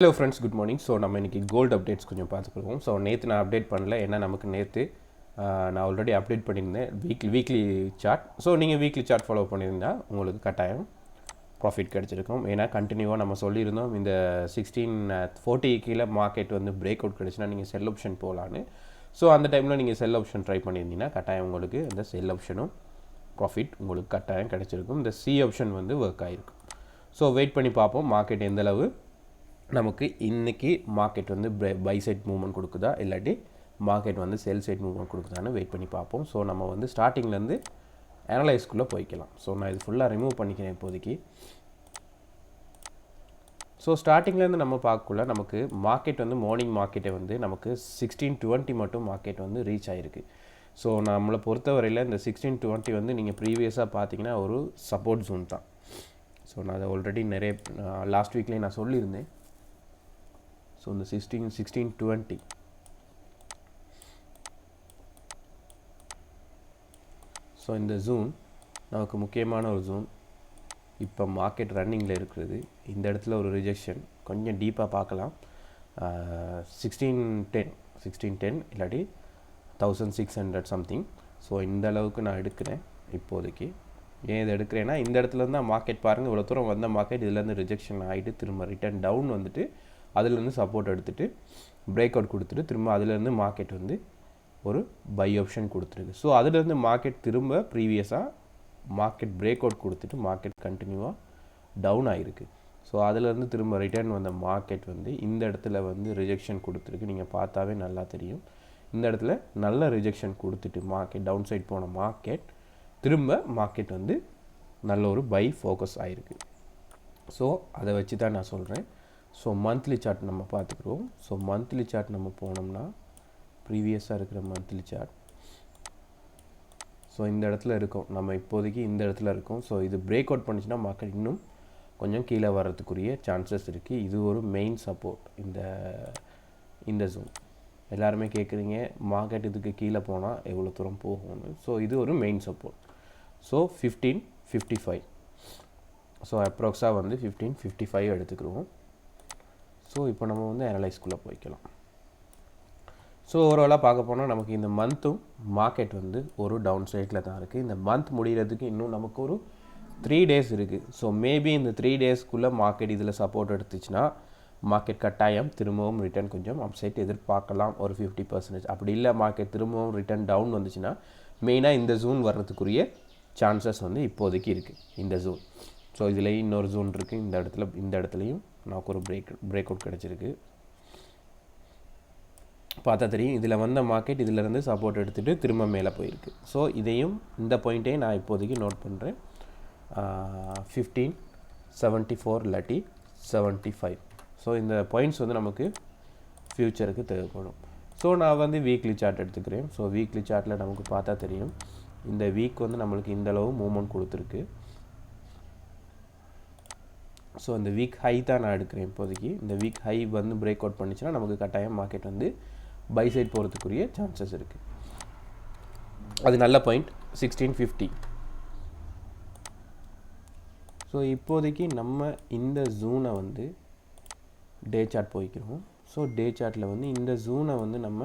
Hello friends, good morning. So நம்ம இன்னைக்கு gold updates கொஞ்சம் பார்த்துக்குவோம். ஸோ நேற்று நான் அப்டேட் பண்ணல, ஏன்னா நமக்கு நேற்று நான் ஆல்ரெடி அப்டேட் பண்ணியிருந்தேன் வீக்லி சார்ட். ஸோ நீங்கள் வீக்லி சார்ட் ஃபாலோ பண்ணியிருந்தா உங்களுக்கு கட்டாயம் ப்ராஃபிட் கிடச்சிருக்கும். ஏன்னா கண்டினியூவாக நம்ம சொல்லியிருந்தோம் இந்த 1640 கீழே மார்க்கெட் வந்து பிரேக் அவுட் கிடச்சுன்னா நீங்கள் செல் ஆப்ஷன் போகலான்னு. ஸோ அந்த டைமில் நீங்கள் செல் ஆப்ஷன் ட்ரை பண்ணியிருந்தீங்கன்னா கட்டாயம் உங்களுக்கு இந்த செல் ஆப்ஷனும் ப்ராஃபிட் உங்களுக்கு கட்டாயம் கிடச்சிருக்கும். இந்த சி ஆப்ஷன் வந்து ஒர்க் ஆகிருக்கும். ஸோ வெயிட் பண்ணி பார்ப்போம் மார்க்கெட் எந்தளவு நமக்கு இன்றைக்கி மார்க்கெட் வந்து பை சைட் மூவ்மெண்ட் கொடுக்குதா இல்லாட்டி மார்க்கெட் வந்து செல் சைட் மூவ்மெண்ட் கொடுக்குதான்னு வெயிட் பண்ணி பார்ப்போம். ஸோ நம்ம வந்து ஸ்டார்டிங்லேருந்து அனலைஸ்க்குள்ளே போய்க்கலாம். ஸோ நான் இது ஃபுல்லாக ரிமூவ் பண்ணிக்கிறேன் இப்போதைக்கு. ஸோ ஸ்டார்டிங்லேருந்து நம்ம பார்க்கக்குள்ள நமக்கு மார்க்கெட் வந்து மார்னிங் மார்க்கெட்டை வந்து நமக்கு 1620 மட்டும் மார்க்கெட் வந்து ரீச் ஆகிருக்கு. ஸோ நம்மளை பொறுத்தவரையில் இந்த 1620 வந்து நீங்கள் ப்ரீவியஸாக பார்த்தீங்கன்னா ஒரு சப்போர்ட் ஜோன் தான். ஸோ நான் அதை ஆல்ரெடி நிறைய லாஸ்ட் வீக்லேயே நான் சொல்லியிருந்தேன். ஸோ இந்த 1620 ஸோ இந்த ஜோன் நமக்கு முக்கியமான ஒரு ஜோன். இப்போ மார்க்கெட் ரன்னிங்கில் இருக்கிறது. இந்த இடத்துல ஒரு ரிஜெக்ஷன் கொஞ்சம் டீப்பாக பார்க்கலாம். 1610 இல்லாட்டி 1600 சம்திங். ஸோ இந்த அளவுக்கு நான் எடுக்கிறேன் இப்போதைக்கு. ஏன் இதை எடுக்கிறேன்னா இந்த இடத்துல இருந்தால் மார்க்கெட் பாருங்கள், இவ்வளோ தூரம் வந்த மார்க்கெட் இதுலேருந்து ரிஜெக்ஷன் ஆகிட்டு திரும்ப ரிட்டர்ன் டவுன் வந்துட்டு அதுலேருந்து சப்போர்ட் எடுத்துகிட்டு பிரேக் அவுட் கொடுத்துட்டு திரும்ப அதுலேருந்து மார்க்கெட் வந்து ஒரு பை ஆப்ஷன் கொடுத்துருக்கு. ஸோ அதுலேருந்து மார்க்கெட் திரும்ப ப்ரீவியஸாக மார்க்கெட் பிரேக் அவுட் கொடுத்துட்டு மார்க்கெட் கண்டினியூவாக டவுன் ஆகிருக்கு. ஸோ அதுலேருந்து திரும்ப ரிட்டர்ன் வந்த மார்க்கெட் வந்து இந்த இடத்துல வந்து ரிஜெக்ஷன் கொடுத்துருக்கு. நீங்கள் பார்த்தாவே நல்லா தெரியும். இந்த இடத்துல நல்ல ரிஜெக்ஷன் கொடுத்துட்டு மார்க்கெட் டவுன் சைட் போன மார்க்கெட் திரும்ப மார்க்கெட் வந்து நல்ல ஒரு பை ஃபோக்கஸ் ஆகிருக்கு. ஸோ அதை வச்சு தான் நான் சொல்கிறேன். ஸோ மந்த்லி சார்ட் நம்ம பார்த்துக்குறோம். ஸோ மந்த்லி சார்ட் நம்ம போனோம்னா ப்ரீவியஸாக இருக்கிற மந்த்லி சார்ட் ஸோ இந்த இடத்துல இருக்கும். நம்ம இப்போதைக்கு இந்த இடத்துல இருக்கும். ஸோ இது பிரேக் அவுட் பண்ணிச்சுன்னா மார்க்கெட் இன்னும் கொஞ்சம் கீழே வர்றதுக்குரிய சான்சஸ் இருக்குது. இது ஒரு மெயின் சப்போர்ட் இந்த ஜோன். எல்லாருமே கேட்குறீங்க மார்க்கெட் இதுக்கு கீழே போனால் எவ்வளோ தூரம் போகும்னு. ஸோ இது ஒரு மெயின் சப்போர்ட். ஸோ 1555. ஸோ அப்ராக்ஸாக வந்து 1555 எடுத்துக்கிறோம். ஸோ இப்போ நம்ம வந்து அனலைஸ்க்குள்ளே போய்க்கலாம். ஸோ ஓவராலாக பார்க்க போனால் நமக்கு இந்த மந்த்தும் மார்க்கெட் வந்து ஒரு டவுன் சைடில் தான் இருக்குது. இந்த மந்த் முடிகிறதுக்கு இன்னும் நமக்கு ஒரு 3 days இருக்குது. ஸோ மேபி இந்த 3 daysக்குள்ளே மார்க்கெட் இதில் சப்போர்ட் எடுத்துச்சுன்னா மார்க்கெட் கட்டாயம் திரும்பவும் ரிட்டர்ன் கொஞ்சம் அப்சைட் எதிர்பார்க்கலாம் ஒரு 50%. அப்படி இல்லை மார்க்கெட் திரும்பவும் ரிட்டர்ன் டவுன் வந்துச்சுன்னா மெயினாக இந்த ஜோன் வர்றதுக்குரிய சான்சஸ் வந்து இப்போதைக்கு இருக்குது இந்த ஜோன். ஸோ இதுலேயும் இன்னொரு ஜோன் இருக்குது. இந்த இடத்துலையும் நமக்கு ஒரு பிரேக் அவுட் கிடச்சிருக்கு. பார்த்தா தெரியும் இதில் வந்த மார்க்கெட் இதிலேருந்து சப்போர்ட் எடுத்துகிட்டு திரும்ப மேலே போயிருக்கு. ஸோ இதையும் இந்த பாயிண்ட்டையும் நான் இப்போதைக்கு நோட் பண்ணுறேன். 1574 இல்லாட்டி 75. ஸோ இந்த பாயிண்ட்ஸ் வந்து நமக்கு ஃப்யூச்சருக்கு தேவைப்படும். ஸோ நான் வந்து வீக்லி சார்ட் எடுத்துக்கிறேன். ஸோ வீக்லி சார்ட்டில் நமக்கு பார்த்தா தெரியும் இந்த வீக் வந்து நம்மளுக்கு இந்தளவு மூவ்மெண்ட் கொடுத்துருக்கு. ஸோ இந்த வீக் ஹை தான் நான் எடுக்கிறேன் இப்போதைக்கு. இந்த வீக் ஹை வந்து பிரேக் அவுட் பண்ணிச்சுன்னா நமக்கு கட்டாயம் மார்க்கெட் வந்து பை சைட் போகிறதுக்குரிய சான்சஸ் இருக்குது. அது நல்ல பாயிண்ட் 1650. ஸோ இப்போதைக்கு நம்ம இந்த ஜூனை வந்து டே சார்ட் போய்க்கிறோம். ஸோ டே சார்ட்டில் வந்து இந்த ஜூனை வந்து நம்ம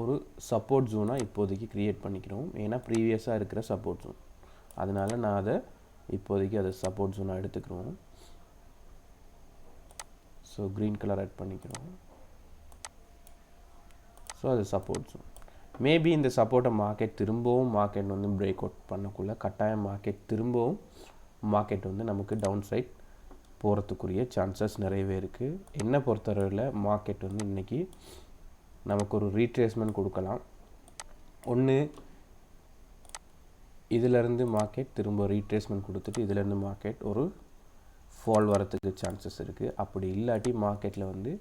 ஒரு சப்போர்ட் ஜோனாக இப்போதைக்கு க்ரியேட் பண்ணிக்கிறோம். ஏன்னா ப்ரீவியஸாக இருக்கிற சப்போர்ட் ஜோன். அதனால் நான் அதை இப்போதைக்கு அதை சப்போர்ட் ஜோனாக எடுத்துக்கிறோம். ஸோ க்ரீன் கலர் ஆட் பண்ணிக்கிறோம். ஸோ அது சப்போர்ட் ஜோன். மேபி இந்த சப்போர்ட்டை திரும்பவும் மார்க்கெட் வந்து பிரேக் அவுட் பண்ணக்குள்ள கட்டாயம் திரும்பவும் மார்க்கெட் வந்து நமக்கு டவுன் சைட் போகிறதுக்குரிய சான்சஸ் நிறையவே இருக்குது. என்னை பொறுத்தவரையில் மார்க்கெட் வந்து இன்றைக்கி நமக்கு ஒரு ரீட்ரேஸ்மெண்ட் கொடுக்கலாம். ஒன்று இதிலேருந்து மார்க்கெட் திரும்ப ரீட்ரேஸ்மெண்ட் கொடுத்துட்டு இதிலேருந்து மார்க்கெட் ஒரு ஃபால் வரத்துக்கு சான்சஸ் இருக்குது. அப்படி இல்லாட்டி மார்க்கெட்டில் வந்து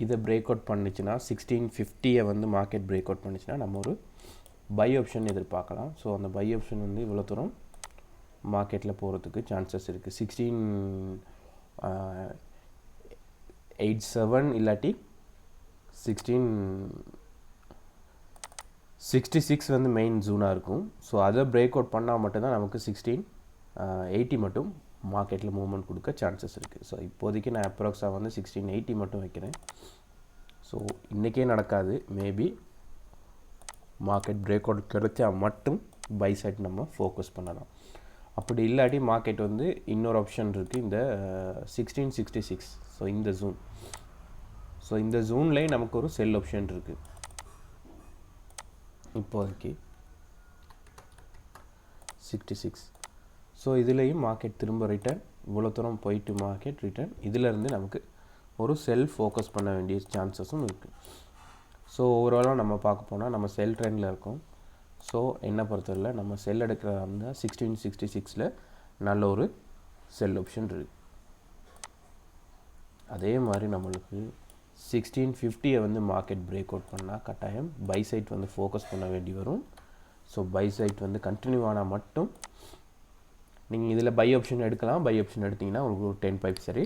இதை பிரேக் அவுட் பண்ணிச்சுன்னா 1650 வந்து மார்க்கெட் பிரேக் அவுட் பண்ணிச்சுன்னா நம்ம ஒரு பை ஆப்ஷன் எதிர்பார்க்கலாம். ஸோ அந்த பை ஆப்ஷன் வந்து இவ்வளோ தூரம் மார்க்கெட்டில் போகிறதுக்கு சான்சஸ் இருக்குது. 1687 இல்லாட்டி 16 66 வந்து மெயின் ஜூனாக இருக்கும். ஸோ அதை பிரேக் அவுட் பண்ணால் மட்டும்தான் நமக்கு 1680 மட்டும் மார்க்கெட்டில் மூவ்மெண்ட் கொடுக்க சான்சஸ் இருக்குது. ஸோ இப்போதைக்கு நான் அப்ராக்ஸாக வந்து 1680 மட்டும் வைக்கிறேன். ஸோ இன்றைக்கே நடக்காது, மேபி மார்க்கெட் பிரேக் அவுட் கிடைச்சா மட்டும் பை சைட் நம்ம ஃபோக்கஸ் பண்ணலாம். அப்படி இல்லாட்டி மார்க்கெட் வந்து இன்னொரு ஆப்ஷன் இருக்குது, இந்த 1666. ஸோ இந்த ஜூன், ஸோ இந்த ஜூன்லேயே நமக்கு ஒரு செல் ஆப்ஷன் இருக்குது இப்போதைக்கு 66. ஸோ இதுலேயும் மார்க்கெட் திரும்ப ரிட்டர்ன், இவ்வளோ தூரம் போயிட்டு மார்க்கெட் ரிட்டர்ன், இதிலேருந்து நமக்கு ஒரு செல் ஃபோக்கஸ் பண்ண வேண்டிய சான்சஸும் இருக்குது. ஸோ ஓவராலாக நம்ம பார்க்க போனால் நம்ம செல் ட்ரெண்டில் இருக்கோம். ஸோ என்ன பொறுத்தவரை நம்ம செல் எடுக்கிற அந்த 1666 நல்ல ஒரு செல் ஆப்ஷன் இருக்குது. அதே மாதிரி நம்மளுக்கு 1650 வந்து மார்க்கெட் பிரேக் அவுட் பண்ணால் கட்டாயம் பை சைட் வந்து ஃபோக்கஸ் பண்ண வேண்டி வரும். ஸோ பை சைட் வந்து கண்டினியூ ஆனால் மட்டும் நீங்கள் இதில் பை ஆப்ஷன் எடுக்கலாம். பை ஆப்ஷன் எடுத்திங்கன்னா உங்களுக்கு ஒரு 10 பைப் சரி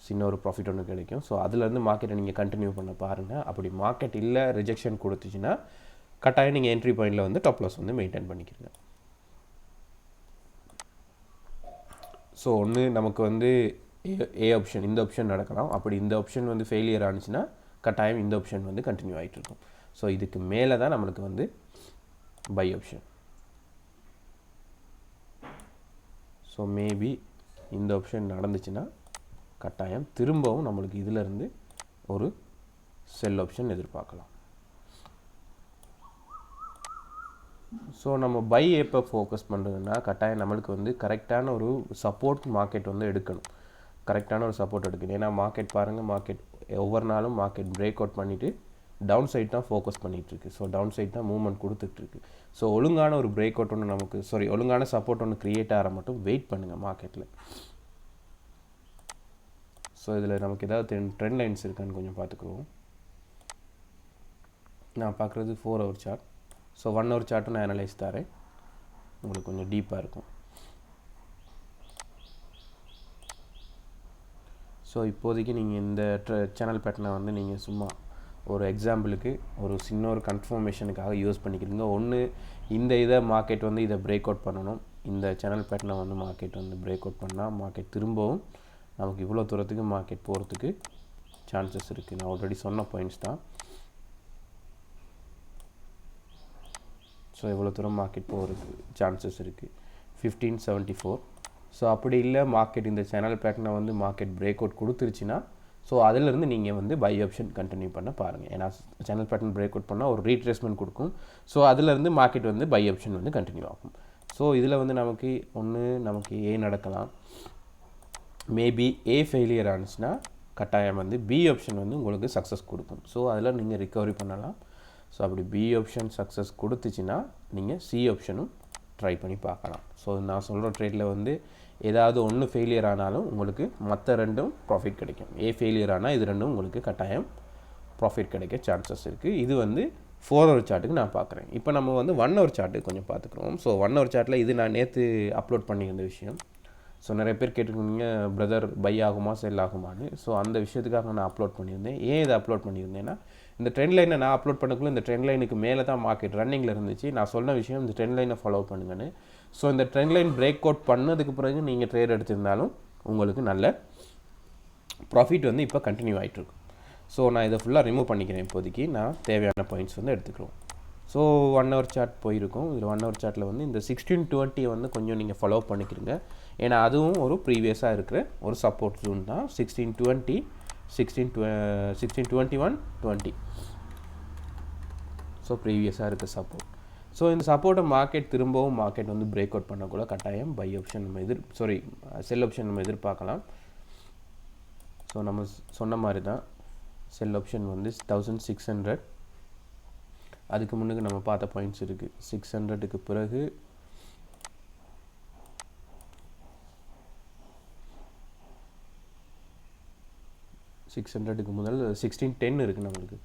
சின்ன ஒரு ப்ராஃபிட் ஒன்று கிடைக்கும். ஸோ அதுலேருந்து மார்க்கெட்டை நீங்கள் கண்டினியூ பண்ண பாருங்கள். அப்படி மார்க்கெட் இல்லை ரிஜெக்ஷன் கொடுத்துச்சுன்னா கட்டாயம் நீங்கள் என்ட்ரி பாயிண்டில் வந்து டாப் லாஸ் வந்து மெயின்டைன் பண்ணிக்கிறீங்க. ஸோ ஒன்று நமக்கு வந்து ஏ ஆப்ஷன், இந்த ஆப்ஷன் நடக்கலாம். அப்படி இந்த ஆப்ஷன் வந்து ஃபெயிலியர் ஆனிச்சுன்னா கட்டாயம் இந்த ஆப்ஷன் வந்து கண்டினியூ ஆகிட்டு இருக்கும். ஸோ இதுக்கு மேலே தான் நம்மளுக்கு வந்து பை ஆப்ஷன். ஸோ மேபி இந்த ஆப்ஷன் நடந்துச்சுன்னா கட்டாயம் திரும்பவும் நம்மளுக்கு இதிலேருந்து ஒரு செல் ஆப்ஷன் எதிர்பார்க்கலாம். ஸோ நம்ம பை எப்போ ஃபோக்கஸ் பண்ணுறதுன்னா கட்டாயம் நம்மளுக்கு வந்து கரெக்டான ஒரு சப்போர்ட் மார்க்கெட் வந்து எடுக்கணும். கரெக்டான ஒரு சப்போர்ட் எடுக்கணும். ஏன்னா மார்க்கெட் பாருங்கள், மார்க்கெட் ஒவ்வொரு நாளும் மார்க்கெட் பிரேக் அவுட் பண்ணிவிட்டு டவுன் சைட் தான் ஃபோக்கஸ் பண்ணிகிட்ருக்கு. ஸோ டவுன் சைட் தான் மூவ்மெண்ட் கொடுத்துட்ருக்கு. ஸோ ஒழுங்கான ஒரு பிரேக் அவுட் ஒன்று நமக்கு ஒழுங்கான சப்போர்ட் ஒன்று க்ரியேட் ஆகிற மட்டும் வெயிட் பண்ணுங்கள் மார்க்கெட்டில். ஸோ இதில் நமக்கு ஏதாவது ட்ரெண்ட் லைன்ஸ் இருக்கான்னு கொஞ்சம் பார்த்துக்குவோம். நான் பார்க்குறது 4 ஹவர் சார்ட். ஸோ 1 ஹவர் சார்ட்டும் நான் அனலைஸ் தரேன், உங்களுக்கு கொஞ்சம் டீப்பாக இருக்கும். ஸோ இப்போதைக்கு நீங்கள் இந்த சேனல் பேட்டர்னை வந்து நீங்கள் சும்மா ஒரு எக்ஸாம்பிளுக்கு ஒரு சின்ன ஒரு கன்ஃபர்மேஷனுக்காக யூஸ் பண்ணிக்கிறீங்க. ஒன்று இந்த இதை மார்க்கெட் வந்து இதை பிரேக் அவுட் பண்ணணும். இந்த சேனல் பேட்டர்னை வந்து மார்க்கெட் வந்து பிரேக் அவுட் பண்ணால் மார்க்கெட் திரும்பவும் நமக்கு இவ்வளோ தூரத்துக்கு மார்க்கெட் போகிறதுக்கு சான்சஸ் இருக்குது. நான் ஆல்ரெடி சொன்ன பாயிண்ட்ஸ் தான். ஸோ இவ்வளோ தூரம் மார்க்கெட் போகிறதுக்கு சான்சஸ் இருக்குது 1574. ஸோ அப்படி இல்லை மார்க்கெட் இந்த சேனல் பேட்டர்னை வந்து மார்க்கெட் பிரேக் அவுட் கொடுத்துருச்சுன்னா ஸோ அதிலிருந்து நீங்கள் வந்து பை ஆப்ஷன் கண்டினியூ பண்ண பாருங்கள். ஏன்னா சேனல் பேட்டர்ன் பிரேக் அவுட் பண்ணால் ஒரு ரீட்ரேஸ்மெண்ட் கொடுக்கும். ஸோ அதிலிருந்து மார்க்கெட் வந்து பை ஆப்ஷன் வந்து கண்டினியூ ஆகும். ஸோ இதில் வந்து நமக்கு ஒன்று நமக்கு ஏ நடக்கலாம், மேபி ஏ ஃபெயிலியர் ஆனிச்சுன்னா கட்டாயம் வந்து பி ஆப்ஷன் வந்து உங்களுக்கு சக்ஸஸ் கொடுக்கும். ஸோ அதில் நீங்கள் ரிகவரி பண்ணலாம். ஸோ அப்படி பி ஆப்ஷன் சக்ஸஸ் கொடுத்துச்சுன்னா நீங்கள் சி ஆப்ஷனும் ட்ரை பண்ணி பார்க்கலாம். ஸோ நான் சொல்கிற ட்ரேடில் வந்து ஏதாவது ஒன்று ஃபெயிலியர் ஆனாலும் உங்களுக்கு மற்ற ரெண்டும் ப்ராஃபிட் கிடைக்கும். ஏ ஃபெயிலியர் ஆனால் இது ரெண்டும் உங்களுக்கு கட்டாயம் ப்ராஃபிட் கிடைக்க சான்சஸ் இருக்குது. இது வந்து 4 ஹவர் சார்ட்டுக்கு நான் பார்க்குறேன். இப்போ நம்ம வந்து 1 ஹவர் சார்ட்டுக்கு கொஞ்சம் பார்த்துக்குறோம். ஸோ 1 ஹவர் சார்ட்டில் இது நான் நேற்று அப்லோட் பண்ணியிருந்த விஷயம். ஸோ நிறைய பேர் கேட்டுருக்கீங்க பிரதர் பை ஆகுமா செல் ஆகுமான்னு. ஸோ அந்த விஷயத்துக்காக நான் அப்லோட் பண்ணியிருந்தேன். ஏன் இதை அப்லோட் பண்ணியிருந்தேன்னா இந்த ட்ரெண்ட் லைனை நான் அப்லோட் பண்ணக்குள்ள இந்த ட்ரெண்ட் லைனுக்கு மேலே தான் மார்க்கெட் ரன்னிங்கில் இருந்துச்சு. நான் சொன்ன விஷயம் இந்த ட்ரெண்ட் லைனை ஃபாலோ பண்ணுங்கன்னு. ஸோ இந்த ட்ரெண்ட் லைன் பிரேக் அவுட் பண்ணதுக்கு பிறகு நீங்கள் ட்ரேட் எடுத்திருந்தாலும் உங்களுக்கு நல்ல ப்ராஃபிட் வந்து இப்போ கண்டினியூ ஆகிட்டுருக்கும். ஸோ நான் இதை ஃபுல்லாக ரிமூவ் பண்ணிக்கிறேன். இப்போதைக்கு நான் தேவையான பாயிண்ட்ஸ் வந்து எடுத்துக்கிறோம். ஸோ 1 ஹவர் சார்ட் போயிருக்கும். இதில் 1 ஹவர் சார்ட்டில் வந்து இந்த 1620 வந்து கொஞ்சம் நீங்கள் ஃபாலோ பண்ணிக்கிறீங்க. ஏன்னா அதுவும் ஒரு ப்ரீவியஸாக இருக்கிற ஒரு சப்போர்ட் ஜோன் தான். 1620 1621 20. ஸோ ப்ரீவியஸாக இருக்க சப்போர்ட். ஸோ இந்த சப்போர்ட்டை மார்க்கெட் திரும்பவும் மார்க்கெட் வந்து பிரேக் அவுட் பண்ணக்கூட கட்டாயம் பை ஆப்ஷன் நம்ம செல் ஆப்ஷன் நம்ம எதிர்பார்க்கலாம். ஸோ நம்ம சொன்ன மாதிரி தான் செல் ஆப்ஷன் வந்து 1600. அதுக்கு முன்னுக்கு நம்ம பார்த்த பாயிண்ட்ஸ் இருக்குது. 600க்கு பிறகு 600க்கு முதல் 1610 இருக்குது நம்மளுக்கு.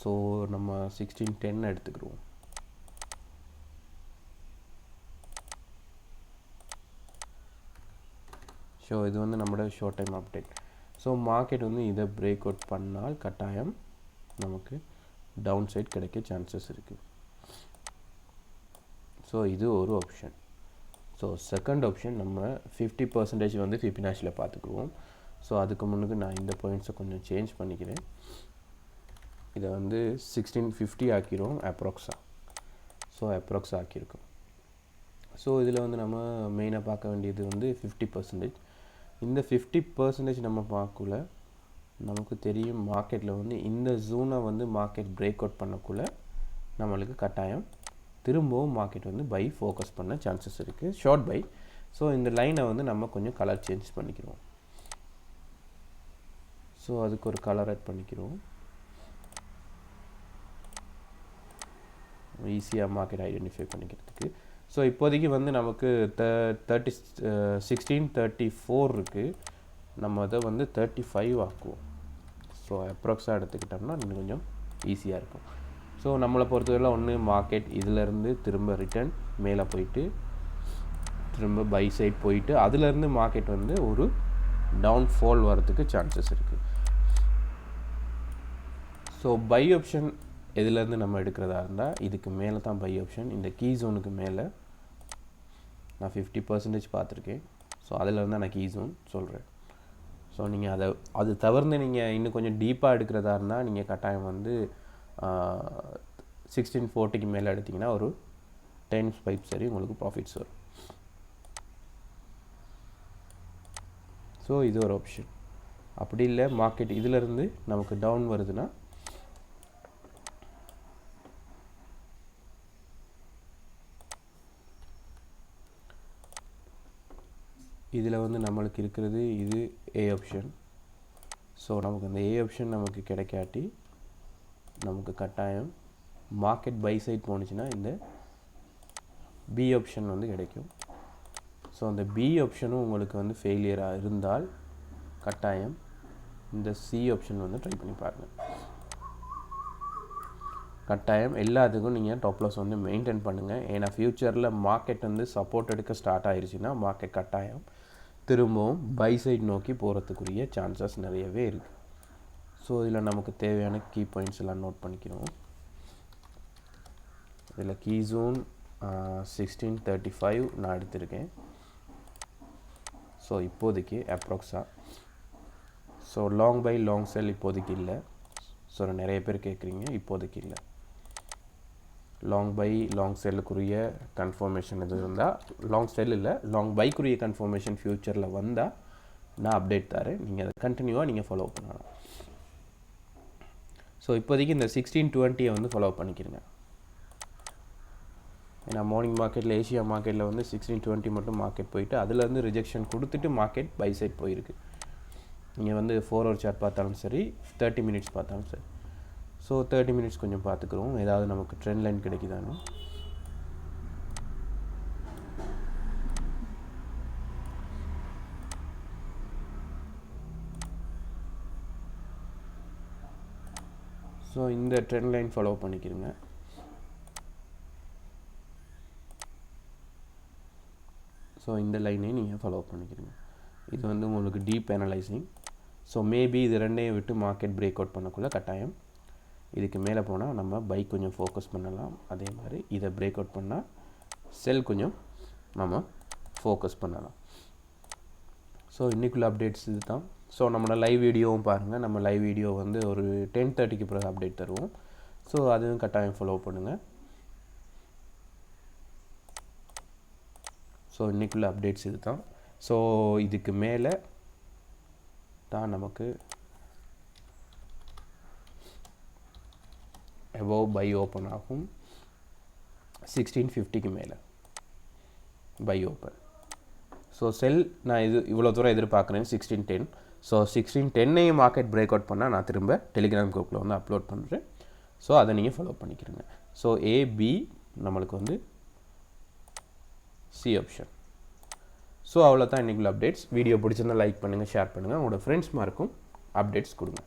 ஸோ நம்ம 1610 எடுத்துக்கிறோம். ஸோ இது வந்து நம்மளோட short time update. So market வந்து இதை பிரேக் அவுட் பண்ணால் கட்டாயம் நமக்கு டவுன் சைட் கிடைக்க சான்சஸ் இருக்குது. ஸோ இது ஒரு ஆப்ஷன். ஸோ செகண்ட் ஆப்ஷன் நம்ம 50% வந்து ஃபிபனாச்சியில் பார்த்துக்குவோம். ஸோ அதுக்கு முன்னுக்கு நான் இந்த பாயிண்ட்ஸை கொஞ்சம் சேஞ்ச் பண்ணிக்கிறேன். இதை வந்து 1650 ஆக்கிரும் அப்ராக்ஸாக. ஸோ அப்ராக்ஸ் ஆக்கியிருக்கோம். ஸோ இதில் வந்து நம்ம மெயினாக பார்க்க வேண்டியது வந்து 50%. இந்த 50% நம்ம பார்க்கல நமக்கு தெரியும் மார்க்கெட்டில் வந்து இந்த ஜோனை வந்து மார்க்கெட் பிரேக் அவுட் பண்ணக்குள்ள நம்மளுக்கு கட்டாயம் திரும்பவும் மார்க்கெட் வந்து பை ஃபோக்கஸ் பண்ண சான்சஸ் இருக்குது, ஷார்ட் பை. ஸோ இந்த லைனை வந்து நம்ம கொஞ்சம் கலர் சேஞ்ச் பண்ணிக்கிறோம். ஸோ அதுக்கு ஒரு கலர் ஆட் பண்ணிக்கிறோம், ஈஸியாக மார்க்கெட் ஐடென்டிஃபை பண்ணிக்கிறதுக்கு. ஸோ இப்போதைக்கு வந்து நமக்கு 1634 இருக்குது, நம்ம அதை வந்து 35 ஆக்குவோம். ஸோ அப்ராக்ஸாக எடுத்துக்கிட்டோம்னா இன்னும் கொஞ்சம் ஈஸியாக இருக்கும். ஸோ நம்மளை பொறுத்தவரை ஒன்று மார்க்கெட் இதிலேருந்து திரும்ப ரிட்டர்ன் மேலே போயிட்டு திரும்ப பை சைட் போயிட்டு அதுலேருந்து மார்க்கெட் வந்து ஒரு டவுன்ஃபால் வரதுக்கு சான்சஸ் இருக்குது. ஸோ பை ஆப்ஷன் எதுலேருந்து நம்ம எடுக்கிறதா இருந்தால் இதுக்கு மேலே தான் பை ஆப்ஷன். இந்த கீ ஜோனுக்கு மேலே நான் 50% பார்த்துருக்கேன். ஸோ அதில் தான் நான் கீ ஜோன் சொல்கிறேன். ஸோ நீங்கள் அது தவிர்த்து நீங்கள் இன்னும் கொஞ்சம் டீப்பாக எடுக்கிறதா இருந்தால் நீங்கள் கட்டாயம் வந்து 1640 மேலே எடுத்திங்கன்னா ஒரு 10 ஸ்பைப் சரி உங்களுக்கு ப்ராஃபிட்ஸ் வரும். ஸோ இது ஒரு ஆப்ஷன். அப்படி இல்லை மார்க்கெட் இதிலேருந்து நமக்கு டவுன் வருதுன்னா இதில் வந்து நம்மளுக்கு இருக்கிறது இது ஏ ஆப்ஷன். ஸோ நமக்கு அந்த ஏ ஆப்ஷன் நமக்கு கிடைக்காட்டி நமக்கு கட்டாயம் மார்க்கெட் பை சைட் போணுச்சுன்னா இந்த பி ஆப்ஷன் வந்து கிடைக்கும். ஸோ அந்த பி ஆப்ஷனும் உங்களுக்கு வந்து ஃபெயிலியராக இருந்தால் கட்டாயம் இந்த சி ஆப்ஷன் வந்து ட்ரை பண்ணி பாருங்கள். கட்டாயம் எல்லாத்துக்கும் நீங்கள் டாப் லாஸ் வந்து மெயின்டைன் பண்ணுங்கள். ஏன்னா ஃப்யூச்சரில் மார்க்கெட் வந்து சப்போர்ட் எடுக்க ஸ்டார்ட் ஆயிடுச்சுன்னா மார்க்கெட் கட்டாயம் திரும்பவும் பை சைட் நோக்கி போகிறதுக்குரிய சான்சஸ் நிறையவே இருக்குது. ஸோ இதில் நமக்கு தேவையான கீ பாயிண்ட்ஸ் எல்லாம் நோட் பண்ணிக்கிறோம். இதில் கீ ஜோன் 1635 நான் எடுத்திருக்கேன். ஸோ இப்போதைக்கு அப்ராக்ஸாக. ஸோ லாங் பை லாங் செல் இப்போதைக்கு இல்லை. ஸோ நிறைய பேர் கேட்குறீங்க, இப்போதைக்கு இல்லை. லாங் பை லாங் செல்லுக்குரிய கன்ஃபர்மேஷன் எது இருந்தால், லாங் செல் இல்லை லாங் பைக்குரிய கன்ஃபர்மேஷன் ஃப்யூச்சரில் வந்தால் நான் அப்டேட் தரேன், நீங்கள் அதை கண்டினியூவாக நீங்கள் ஃபாலோ பண்ணலாம். ஸோ இப்போதைக்கு இந்த 1620 வந்து ஃபாலோ பண்ணிக்கிறங்க. ஏன்னா மார்னிங் மார்க்கெட்டில் ஏஷியா மார்க்கெட்டில் வந்து 1620 மட்டும் மார்க்கெட் போயிட்டு அதுலேருந்து ரிஜெக்ஷன் கொடுத்துட்டு மார்க்கெட் பை சைட் போயிருக்கு. நீங்கள் வந்து 4 ஹவர் சார்ட் பார்த்தாலும் சரி 30 மினிட்ஸ் பார்த்தாலும் சரி. ஸோ 30 மினிட்ஸ் கொஞ்சம் பார்த்துக்குறோம், ஏதாவது நமக்கு ட்ரெண்ட் லைன் கிடைக்குதானோ. ஸோ இந்த ட்ரெண்ட் லைன் ஃபாலோ பண்ணிக்கிறங்க. ஸோ இந்த லைனையும் நீங்கள் ஃபாலோ பண்ணிக்கிறீங்க. இது வந்து உங்களுக்கு டீப் அனலைசிங். ஸோ மேபி இது ரெண்டையும் விட்டு மார்க்கெட் பிரேக் அவுட் பண்ணக்குள்ள கட்டாயம் இதுக்கு மேலே போனால் நம்ம பை கொஞ்சம் ஃபோக்கஸ் பண்ணலாம். அதே மாதிரி இதை பிரேக் அவுட் பண்ணால் செல் கொஞ்சம் நம்ம ஃபோக்கஸ் பண்ணலாம். ஸோ இன்றைக்குள்ள அப்டேட்ஸ் இது தான். ஸோ நம்மளோட லைவ் வீடியோவும் பாருங்கள். நம்ம லைவ் வீடியோ வந்து ஒரு 10:30க்கு பிறகு அப்டேட் தருவோம். ஸோ அதுவும் கட்டாயம் ஃபாலோ பண்ணுங்கள். ஸோ இன்றைக்குள்ள அப்டேட்ஸ் இது தான். ஸோ இதுக்கு மேலே தான் நமக்கு above பை ஓப்பன் ஆகும். 1650க்கு மேலே பை ஓப்பன். ஸோ செல் நான் இவ்வளோ தூரம் எதிர்பார்க்குறேன் 1610. ஸோ 1610ஐயும் மார்க்கெட் பிரேக் அவுட் பண்ணால் நான் திரும்ப டெலிகிராம் குரூப்பில் வந்து அப்லோட் பண்ணுறேன். ஸோ அதை நீங்கள் ஃபாலோ பண்ணிக்கிறீங்க. ஸோ ஏபி நம்மளுக்கு வந்து சி ஆப்ஷன். ஸோ அவ்வளோ தான் இன்றைக்குள்ள அப்டேட்ஸ். வீடியோ பிடிச்சிருந்தால் லைக் பண்ணுங்கள், ஷேர் பண்ணுங்கள், உங்களோட ஃப்ரெண்ட்ஸ் மார்க்கும் அப்டேட்ஸ் கொடுங்க.